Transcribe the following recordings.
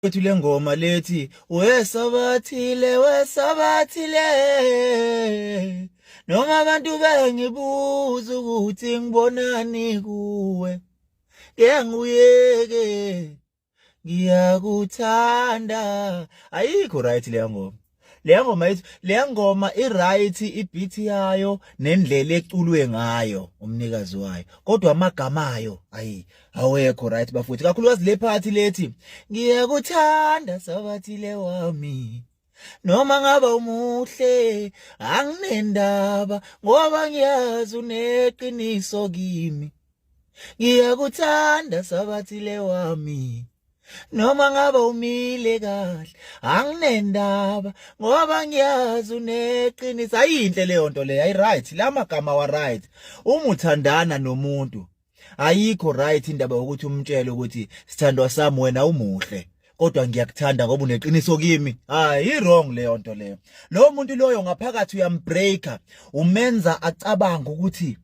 Kwethu le ngoma lethi wesabathile noma abantu bengibuza ukuthi ngibonani kuwe ngiyanguyeke ngiyakuthanda ayikho right le ngoma i-right i-beat yayo nendlela eculwe ngayo umnikazi wayo kodwa amagama ayo awekho right bafuthi kakhulukazi le party lethi ngiyakuthanda sabathile wami noma ngaba umuhle anginendaba ngoba ngiyazi uneqiniso kimi ngiyakuthanda sabathile wami noma ngaba umile kahle anginendaba ngoba ngiyazi uneqiniso ayinhle leyo nto leyo right la magama wa right uma uthandana nomuntu ayikho right indaba ukuthi umtshele ukuthi sithandwa sami wena umuhle kodwa ngiyakuthanda ngoba uneqiniso kimi wrong leyo nto leyo lo muntu loyo ngaphakathi uyambreaka umenza acabanga ukuthi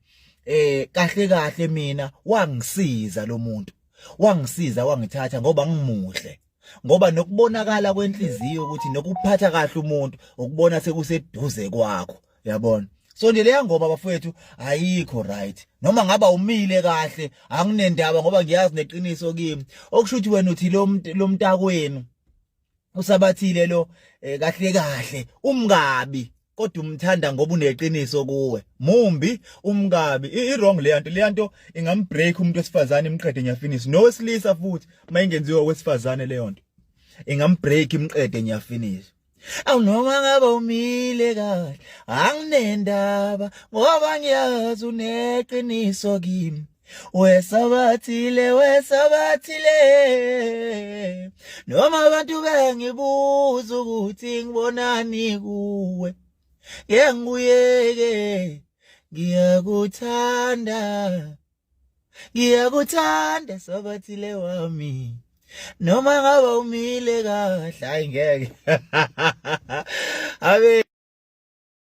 kahle mina wangisiza lo muntu wangisiza wangithatha ngoba ngimuhle ngoba nokubonakala kwenhliziyo ukuthi nokuphatha kahle umuntu ukubona sekuseduze kwakho yabona so nje leya ngoma bafowethu ayikho right noma ngaba umile kahle anginendaba ngoba ngiyazi neqiniso kimi okusho ukuthi wena uthi lo mntakwenu usabathile lo kahle umkabi kodwa umthanda ngoba uneqiniso kuwe mumbi umkabi i-wrong leya nto ingambreak umuntu wesifazane imqede nyafinish nowesilisa futhi mayingenziwa wesifazane leyo nto ingambreak imqede nyafinish noma ngaba umile kahle anginendaba ngoba ngiyazi uneqiniso kimi wesabathile noma abantu bengibuza ukuthi ngibonani kuwe ngiyanguyeke ngiyakuthanda sabathile wami noma ngaba umile kahle ngeke abe